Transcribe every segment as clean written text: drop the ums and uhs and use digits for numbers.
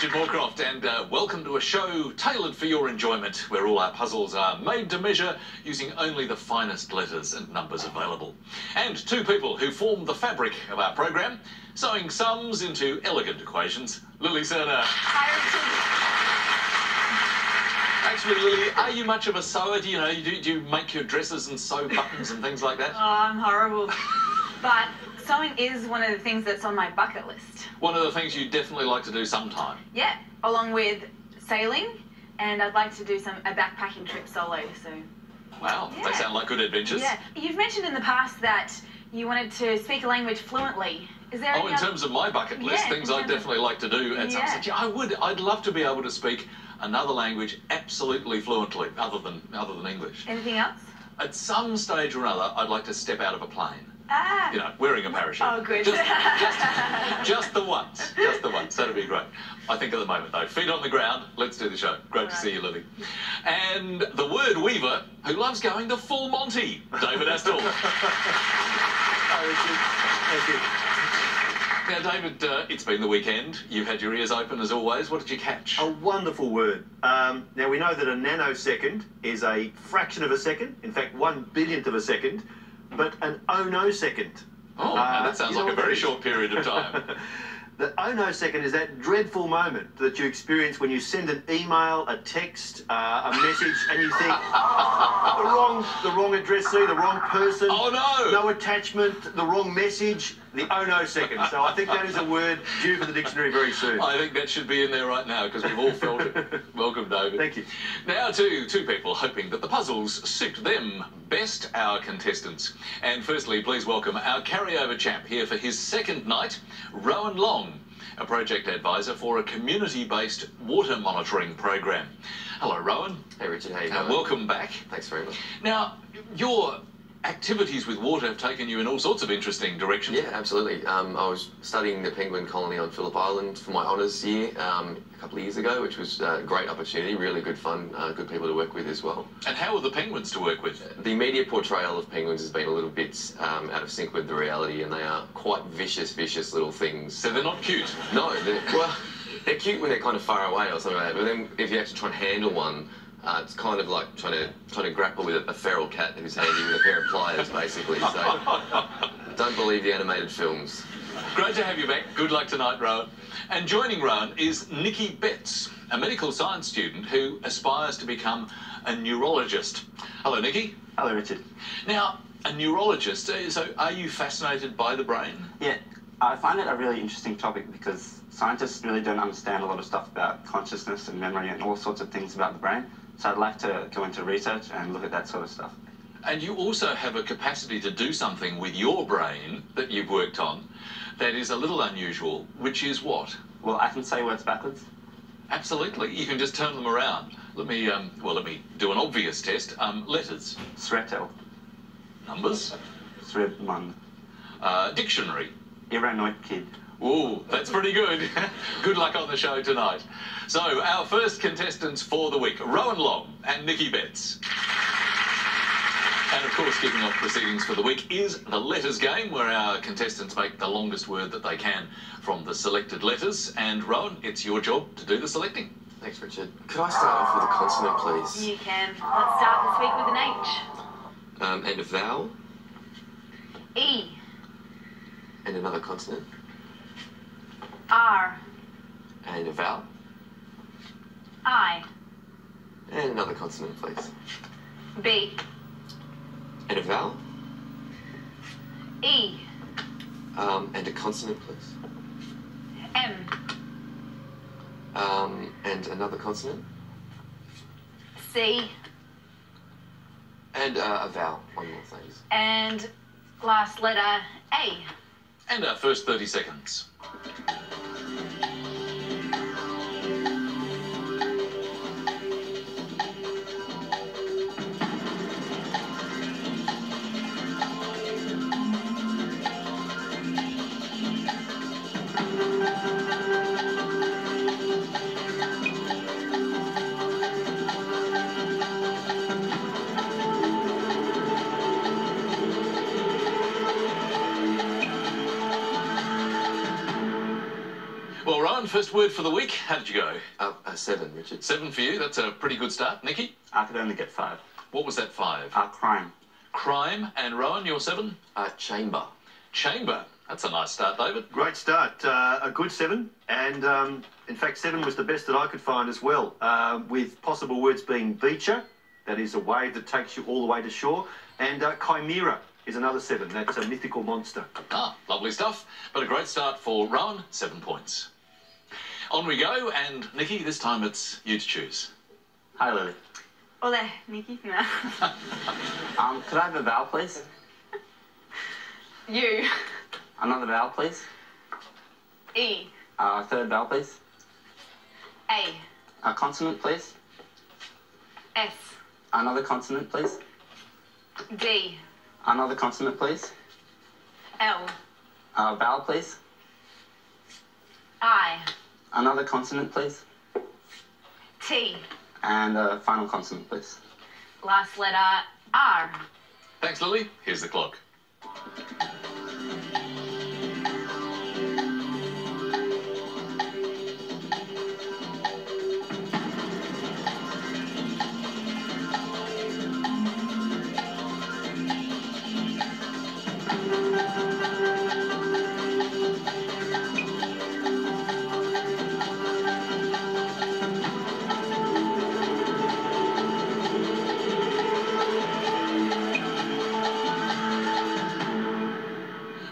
Richard Morecroft, and welcome to a show tailored for your enjoyment, where all our puzzles are made to measure using only the finest letters and numbers available. And two people who form the fabric of our program, sewing sums into elegant equations. Lily Serna. Hi, Richard. Actually, Lily, are you much of a sewer? Do you make your dresses and sew buttons and things like that? Oh, I'm horrible. But sewing is one of the things that's on my bucket list. One of the things you definitely like to do sometime. Yeah, along with sailing, and I'd like to do a backpacking trip solo, so... Wow, yeah. They sound like good adventures. Yeah. You've mentioned in the past that you wanted to speak a language fluently. Is there in terms of my bucket list, things I'd definitely like to do at some stage. Yeah, I would. I'd love to be able to speak another language absolutely fluently, other than English. Anything else? At some stage or another, I'd like to step out of a plane. Ah. You know, wearing a parachute. Oh, good. Just the once. Just the once. That'd be great. I think at the moment, though, feet on the ground, let's do the show. Great to see you, Lily. And the word weaver, who loves going the full Monty, David Astle. Hi, Richard. Now, David, it's been the weekend. You've had your ears open as always. What did you catch? A wonderful word. Now, we know that a nanosecond is a fraction of a second, in fact, 1/1000th of a second, but an oh-no-second. Oh, that sounds like a very short period of time. The oh-no-second is that dreadful moment that you experience when you send an email, a text, a message, and you think, the wrong addressee, the wrong person. Oh, no! No attachment, the wrong message, the oh-no-second. So I think that is a word due for the dictionary very soon. I think that should be in there right now, because we've all felt it. Welcome, David. Thank you. Now to two people hoping that the puzzles suit them best, our contestants. And firstly, please welcome our carryover champ here for his second night, Rohan Long, a project advisor for a community-based water monitoring program. Hello, Rohan. Hey, Richard. How you doing? And welcome back. Thanks very much. Now, your activities with water have taken you in all sorts of interesting directions. Yeah, absolutely. I was studying the penguin colony on Phillip Island for my honours year a couple of years ago, which was a great opportunity, really good fun, good people to work with as well. And how are the penguins to work with? The media portrayal of penguins has been a little bit out of sync with the reality, and they are quite vicious little things. So they're not cute? No, they're cute when they're kind of far away or something like that, but then if you actually try and handle one, it's kind of like trying to grapple with a feral cat who's handy with a pair of pliers, basically. So don't believe the animated films. Great to have you back. Good luck tonight, Rohan. And joining Rohan is Nicky, a medical science student who aspires to become a neurologist. Hello, Nicky. Hello, Richard. Now, a neurologist, so are you fascinated by the brain? Yeah, I find it a really interesting topic because scientists really don't understand a lot of stuff about consciousness and memory and all sorts of things about the brain. So I'd like to go into research and look at that sort of stuff. And you also have a capacity to do something with your brain that you've worked on that is a little unusual, which is what? Well, I can say words backwards. Absolutely. You can just turn them around. Let me do an obvious test. Letters. Sretel. Numbers. Srebman. Dictionary. Iranoid kid. Ooh, that's pretty good. Good luck on the show tonight. So, our first contestants for the week, Rohan Long and Nicky Betts. And of course, kicking off proceedings for the week is the letters game, where our contestants make the longest word that they can from the selected letters. And Rohan, it's your job to do the selecting. Thanks, Richard. Could I start off with a consonant, please? You can. Let's start this week with an H. And a vowel. E. And another consonant. R. And a vowel. I. And another consonant, please. B. And a vowel. E. And a consonant, please. M. And another consonant. C. And a vowel. One more, thanks. And last letter, A. And our first 30 seconds. first word for the week. How did you go? 7, Richard. 7 for you. That's a pretty good start. Nicky? I could only get 5. What was that 5? Crime. Crime. And Rohan, your 7? Chamber. Chamber. That's a nice start, David. Great start. A good 7. And, in fact, 7 was the best that I could find as well, with possible words being beacher, that is a wave that takes you all the way to shore, and chimera is another 7. That's a mythical monster. Ah, lovely stuff. But a great start for Rohan, 7 points. On we go, and Nicky, this time it's you to choose. Hi, Lily. Ole, Nicky. No. Could I have a vowel, please? U. Another vowel, please. E. Third vowel, please. A. A consonant, please. S. Another consonant, please. D. Another consonant, please. L. Vowel, please. I. Another consonant, please. T. And final consonant, please. Last letter R. Thanks, Lily. Here's the clock.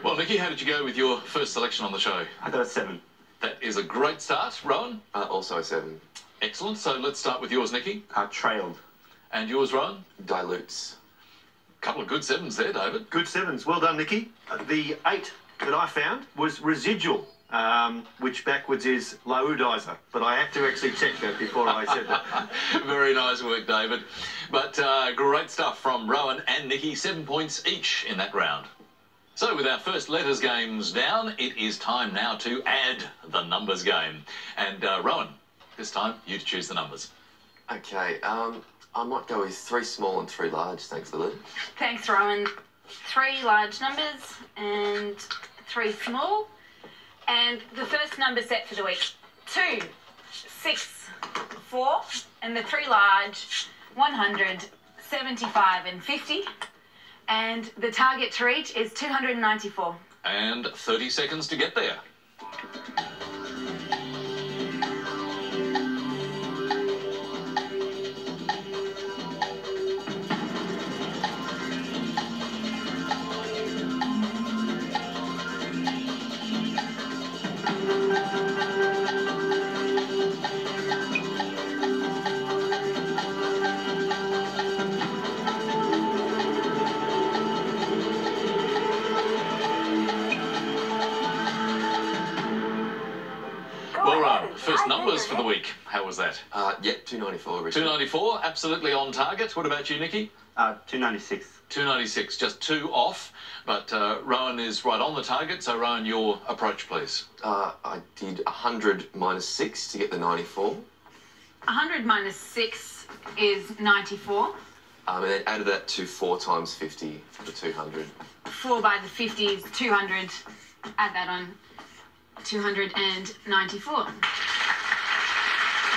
Well, Nicky, how did you go with your first selection on the show? I got a 7. That is a great start. Rohan? Also a 7. Excellent. So let's start with yours, Nicky. Trailed. And yours, Rohan? Dilutes. Couple of good 7s there, David. Good 7s. Well done, Nicky. The 8 that I found was residual, which backwards is laudizer. But I had to actually check that before I said that. Very nice work, David. But great stuff from Rohan and Nicky. 7 points each in that round. So with our first letters games down, it is time now to add the numbers game. And Rohan, this time you to choose the numbers. Okay, I might go with 3 small and 3 large, thanks, Lily. Thanks, Rohan. 3 large numbers and 3 small. And the first number set for the week, 2, 6, 4, and the 3 large, 100, 75 and 50. And the target to reach is 294. And 30 seconds to get there. Well, Rohan, first numbers for the week. How was that? Yeah, 294, Richard. 294, absolutely on target. What about you, Nicky? 296. 296, just 2 off. But Rohan is right on the target. So, Rohan, your approach, please. I did 100 minus 6 to get the 94. 100 minus 6 is 94. And then added that to 4 times 50 for the 200. 4 by the 50 is 200. Add that on. 294.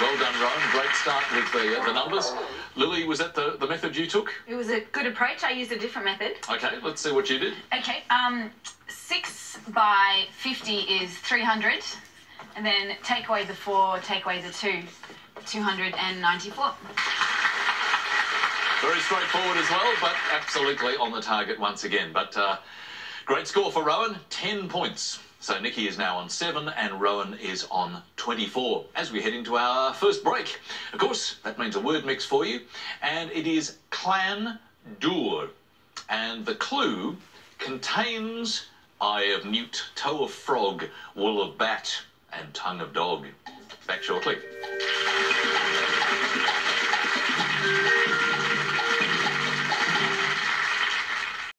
Well done, Rohan. Great start with the numbers. Lily, was that the method you took? It was a good approach. I used a different method. Okay, let's see what you did. Okay, 6 by 50 is 300. And then take away the 4, take away the 2, 294. Very straightforward as well, but absolutely on the target once again. But great score for Rohan, 10 points. So Nicky is now on 7 and Rohan is on 24 as we head into our first break. Of course, that means a word mix for you, and it is clan door. And the clue contains eye of newt, toe of frog, wool of bat, and tongue of dog. Back shortly.